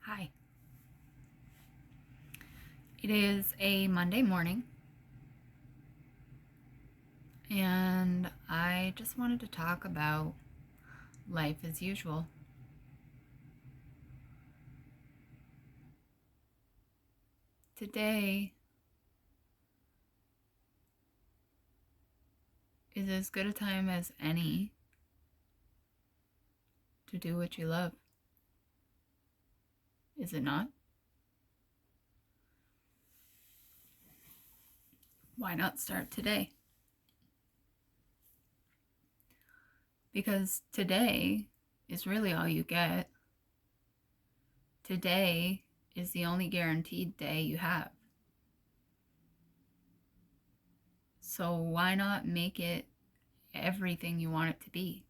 Hi. It is a Monday morning, and I just wanted to talk about life as usual. Today is as good a time as any to do what you love. Is it not? Why not start today? Because today is really all you get. Today is the only guaranteed day you have. So why not make it everything you want it to be?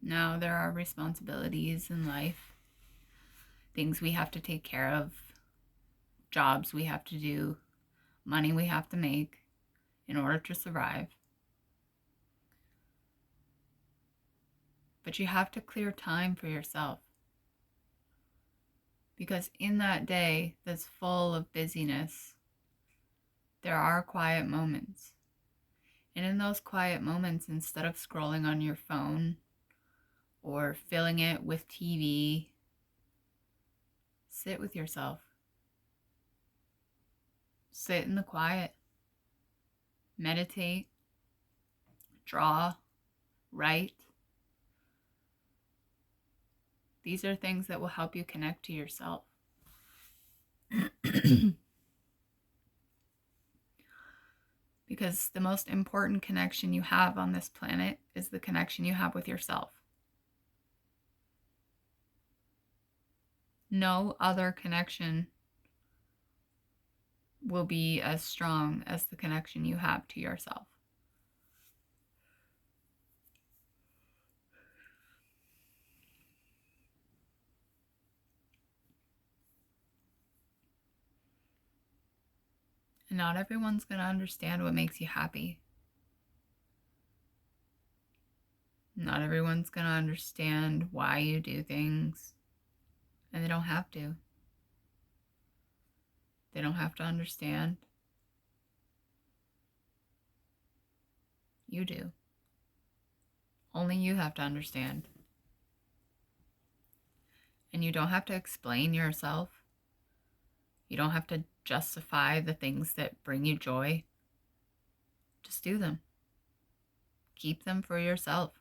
Now, there are responsibilities in life, things we have to take care of, jobs we have to do, money we have to make in order to survive. But you have to clear time for yourself. Because in that day that's full of busyness, there are quiet moments. And in those quiet moments, instead of scrolling on your phone or filling it with TV, sit with yourself. Sit in the quiet. Meditate. Draw. Write. These are things that will help you connect to yourself. Because the most important connection you have on this planet is the connection you have with yourself. No other connection will be as strong as the connection you have to yourself. And not everyone's going to understand what makes you happy. Not everyone's going to understand why you do things. And they don't have to. They don't have to understand. You do. Only you have to understand. And you don't have to explain yourself. You don't have to justify the things that bring you joy. Just do them. Keep them for yourself.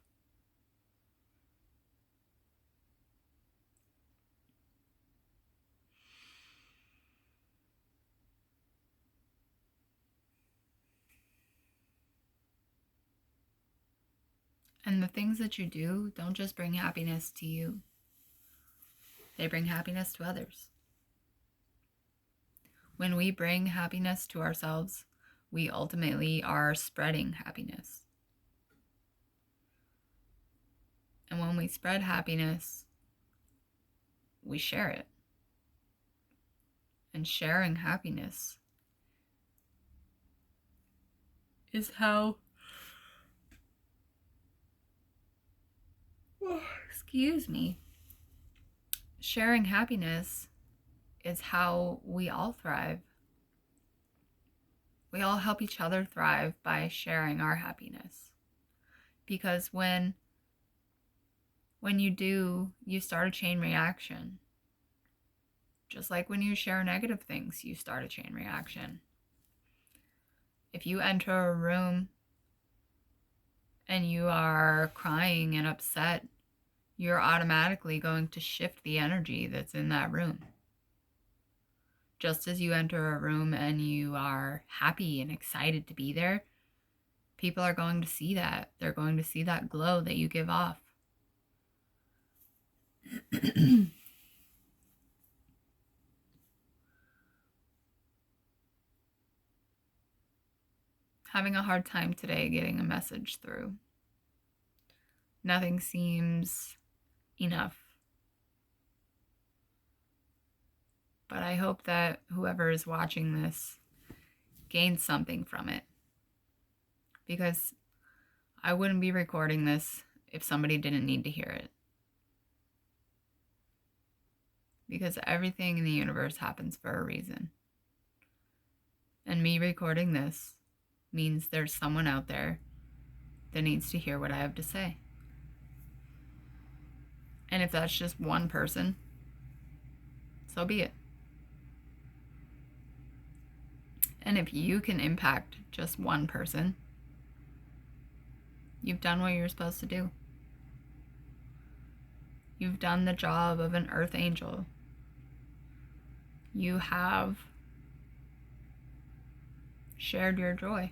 And the things that you do don't just bring happiness to you. They bring happiness to others. When we bring happiness to ourselves, we ultimately are spreading happiness. And when we spread happiness, we share it. And sharing happiness is how, excuse me, sharing happiness is how we all thrive. We all help each other thrive by sharing our happiness. Because when you do, you start a chain reaction. Just like when you share negative things, you start a chain reaction. If you enter a room and you are crying and upset, you're automatically going to shift the energy that's in that room. Just as you enter a room and you are happy and excited to be there, people are going to see that. They're going to see that glow that you give off. Having a hard time today getting a message through. Nothing seems enough. But I hope that whoever is watching this gains something from it. Because I wouldn't be recording this if somebody didn't need to hear it. because everything in the universe happens for a reason. And me recording this means there's someone out there that needs to hear what I have to say. And if that's just one person, so be it. And if you can impact just one person, you've done what you're supposed to do. You've done the job of an earth angel. You have shared your joy.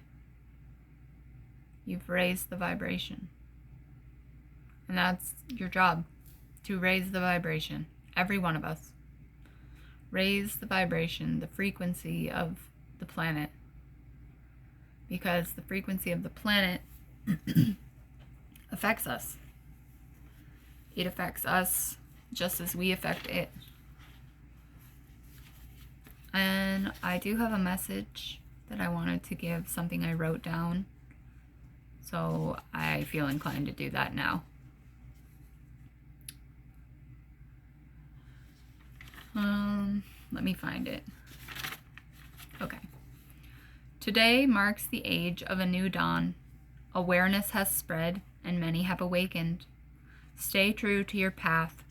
You've raised the vibration. And that's your job, to raise the vibration. Every one of us. Raise the vibration, the frequency of the planet. Because the frequency of the planet affects us. It affects us just as we affect it. And I do have a message that I wanted to give, something I wrote down. So I feel inclined to do that now. Let me find it. Okay. Today marks the age of a new dawn. Awareness has spread and many have awakened. Stay true to your path.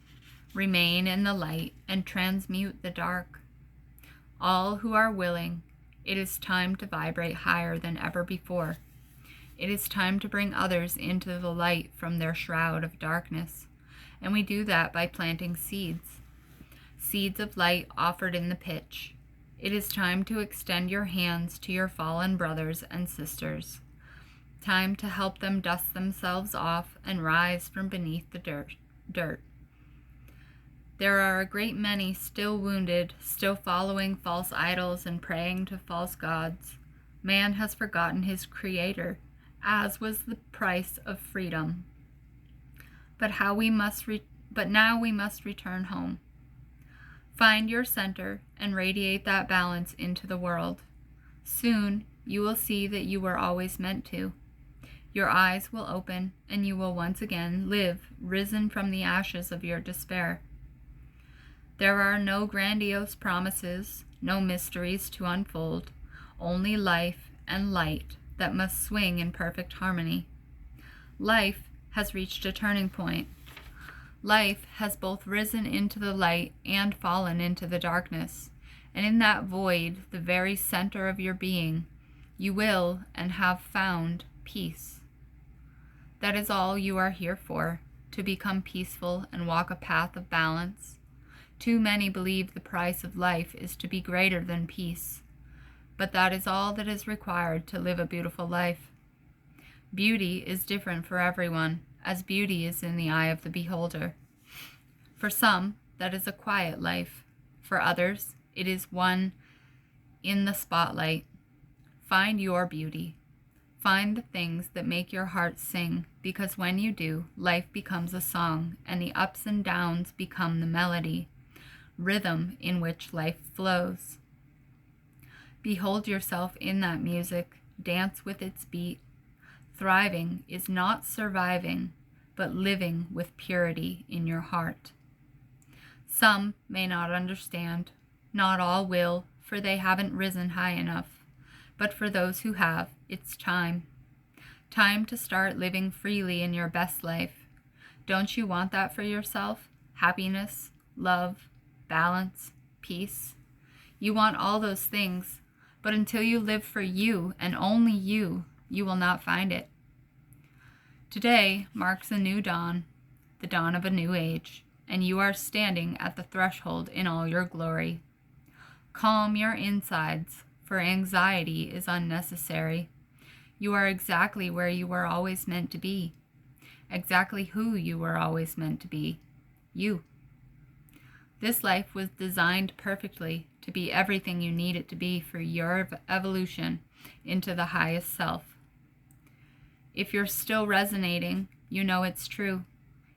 Remain in the light and transmute the dark. All who are willing, it is time to vibrate higher than ever before. It is time to bring others into the light from their shroud of darkness. And we do that by planting seeds. Seeds of light offered in the pitch. It is time to extend your hands to your fallen brothers and sisters. Time to help them dust themselves off and rise from beneath the dirt. There are a great many still wounded, still following false idols and praying to false gods. Man has forgotten his creator, as was the price of freedom. But now we must return home. Find your center and radiate that balance into the world. Soon you will see that you were always meant to. Your eyes will open and you will once again live, risen from the ashes of your despair. There are no grandiose promises, no mysteries to unfold, only life and light that must swing in perfect harmony. Life has reached a turning point. Life has both risen into the light and fallen into the darkness, and in that void, the very center of your being, you will and have found peace. That is all you are here for, to become peaceful and walk a path of balance. Too many believe the price of life is to be greater than peace, but that is all that is required to live a beautiful life. Beauty is different for everyone, as beauty is in the eye of the beholder. For some, that is a quiet life. For others, it is one in the spotlight. Find your beauty. Find the things that make your heart sing, because when you do, life becomes a song, and the ups and downs become the melody, rhythm in which life flows. Behold yourself in that music, dance with its beat. Thriving is not surviving, but living with purity in your heart. Some may not understand, not all will, for they haven't risen high enough. But for those who have, it's time. Time to start living freely in your best life. Don't you want that for yourself? Happiness, love, balance, peace. You want all those things, but until you live for you and only you will not find it. Today marks a new dawn, the dawn of a new age, and you are standing at the threshold in all your glory. Calm your insides, for anxiety is unnecessary. You are exactly where you were always meant to be, exactly who you were always meant to be, you. This life was designed perfectly to be everything you need it to be for your evolution into the highest self. If you're still resonating, you know it's true.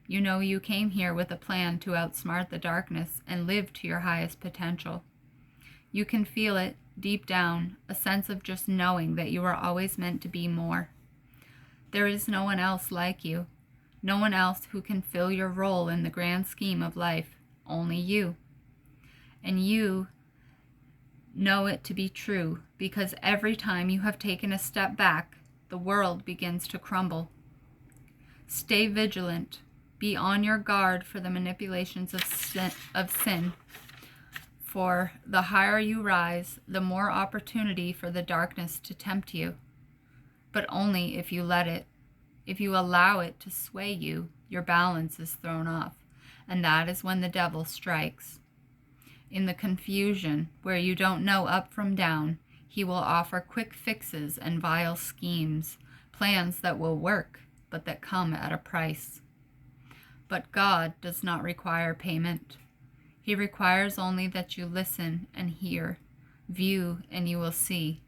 You know you came here with a plan to outsmart the darkness and live to your highest potential. You can feel it deep down, a sense of just knowing that you are always meant to be more. There is no one else like you, no one else who can fill your role in the grand scheme of life, only you. And you know it to be true because every time you have taken a step back, the world begins to crumble. Stay vigilant. Be on your guard for the manipulations of sin. For the higher you rise, the more opportunity for the darkness to tempt you. But only if you let it. If you allow it to sway you, your balance is thrown off. And that is when the devil strikes. In the confusion, where you don't know up from down, he will offer quick fixes and vile schemes, plans that will work, but that come at a price. But God does not require payment. He requires only that you listen and hear, view, and you will see.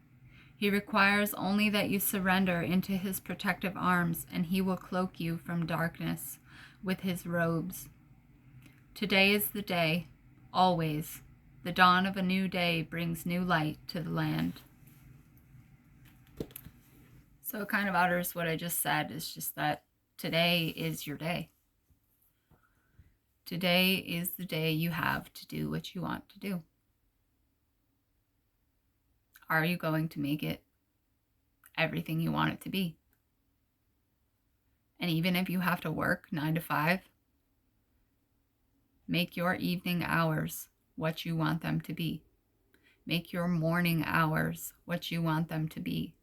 He requires only that you surrender into his protective arms, and he will cloak you from darkness with his robes. Today is the day, always. The dawn of a new day brings new light to the land. So it kind of utters what I just said. It's just that today is your day. Today is the day you have to do what you want to do. Are you going to make it everything you want it to be? And even if you have to work 9 to 5, make your evening hours what you want them to be. Make your morning hours what you want them to be.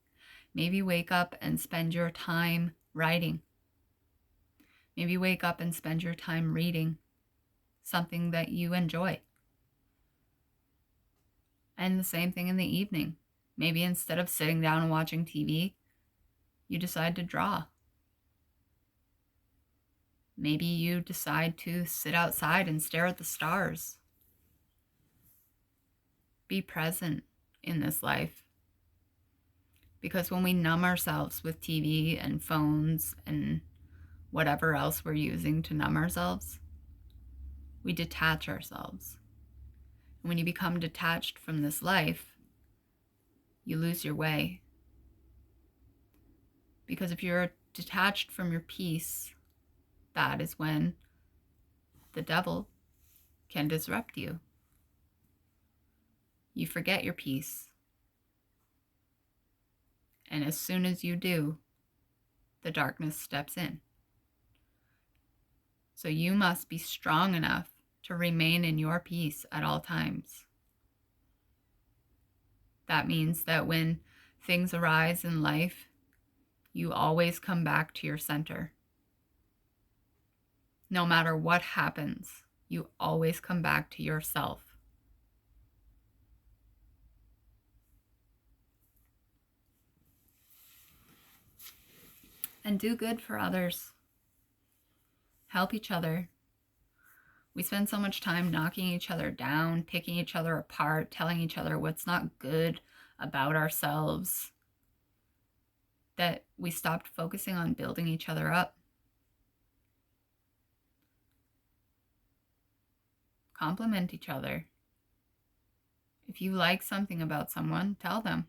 Maybe wake up and spend your time writing. Maybe wake up and spend your time reading something that you enjoy. And the same thing in the evening. Maybe instead of sitting down and watching TV, you decide to draw. Maybe you decide to sit outside and stare at the stars. Be present in this life. Because when we numb ourselves with TV and phones and whatever else we're using to numb ourselves, we detach ourselves. And when you become detached from this life, you lose your way. Because if you're detached from your peace, that is when the devil can disrupt you. You forget your peace. And as soon as you do, the darkness steps in. So you must be strong enough to remain in your peace at all times. That means that when things arise in life, you always come back to your center. No matter what happens, you always come back to yourself. And do good for others. Help each other. We spend so much time knocking each other down, picking each other apart, telling each other what's not good about ourselves, that we stopped focusing on building each other up. Compliment each other. If you like something about someone, tell them.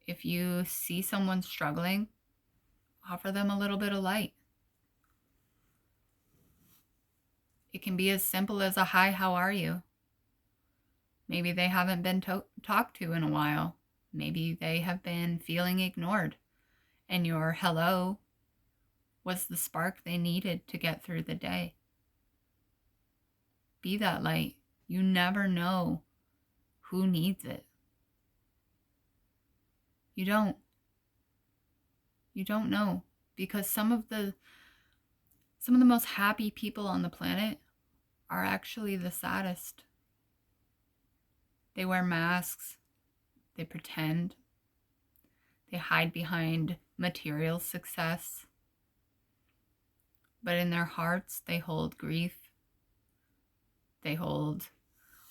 If you see someone struggling, offer them a little bit of light. It can be as simple as a hi, how are you? Maybe they haven't been talked to in a while. Maybe they have been feeling ignored, and your hello was the spark they needed to get through the day. Be that light. You never know who needs it. You don't. You don't know, because some of the most happy people on the planet are actually the saddest. They wear masks. They pretend. They hide behind material success. But in their hearts, they hold grief. They hold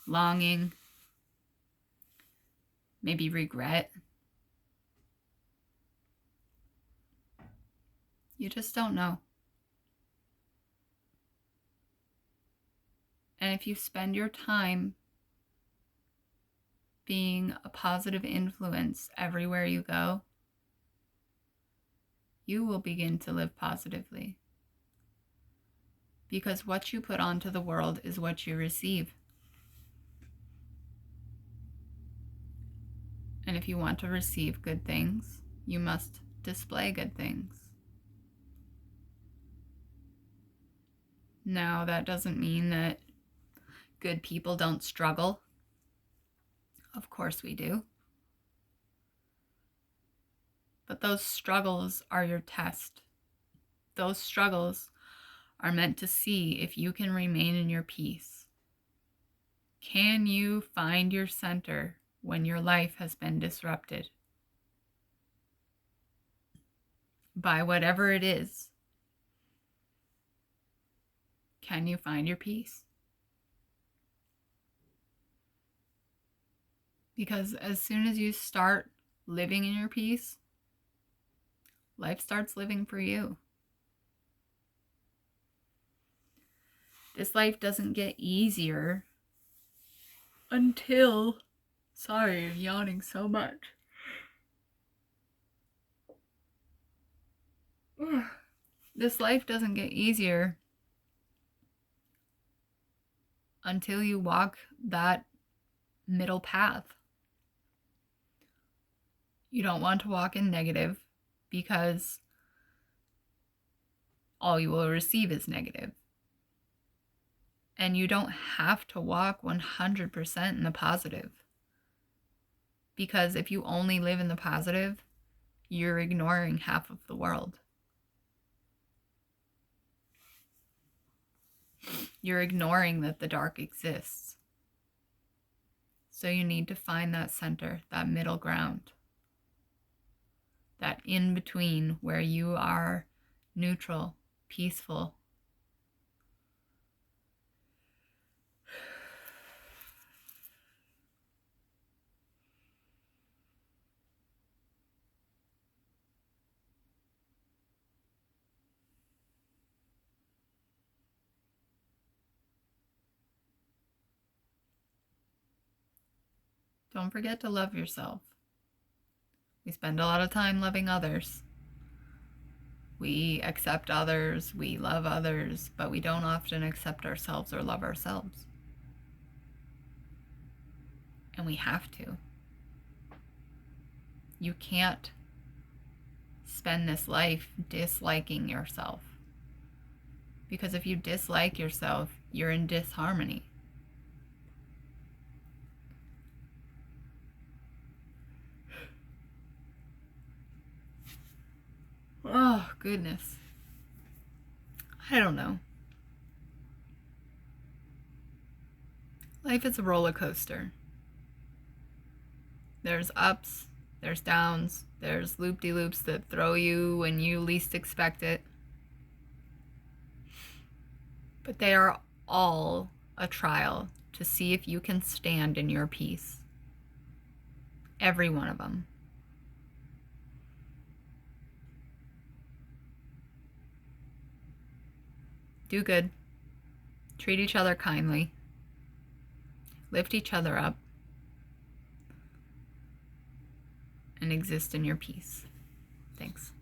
longing, maybe regret. You just don't know. And if you spend your time being a positive influence everywhere you go, you will begin to live positively. Because what you put onto the world is what you receive. And if you want to receive good things, you must display good things. Now, that doesn't mean that good people don't struggle. Of course we do. But those struggles are your test. Those struggles are meant to see if you can remain in your peace. Can you find your center when your life has been disrupted by whatever it is? Can you find your peace? Because as soon as you start living in your peace, life starts living for you. This life doesn't get easier until... Sorry, I'm yawning so much. This life doesn't get easier until you walk that middle path. You don't want to walk in negative because all you will receive is negative. And you don't have to walk 100% in the positive. Because if you only live in the positive, you're ignoring half of the world. You're ignoring that the dark exists. So you need to find that center, that middle ground. That in between where you are neutral, peaceful. Don't forget to love yourself. We spend a lot of time loving others. We accept others, we love others, but we don't often accept ourselves or love ourselves. And we have to. You can't spend this life disliking yourself. Because if you dislike yourself, you're in disharmony. Oh, goodness. I don't know. Life is a roller coaster. There's ups, there's downs, there's loop-de-loops that throw you when you least expect it. But they are all a trial to see if you can stand in your peace. Every one of them. Do good. Treat each other kindly. Lift each other up. And exist in your peace. Thanks.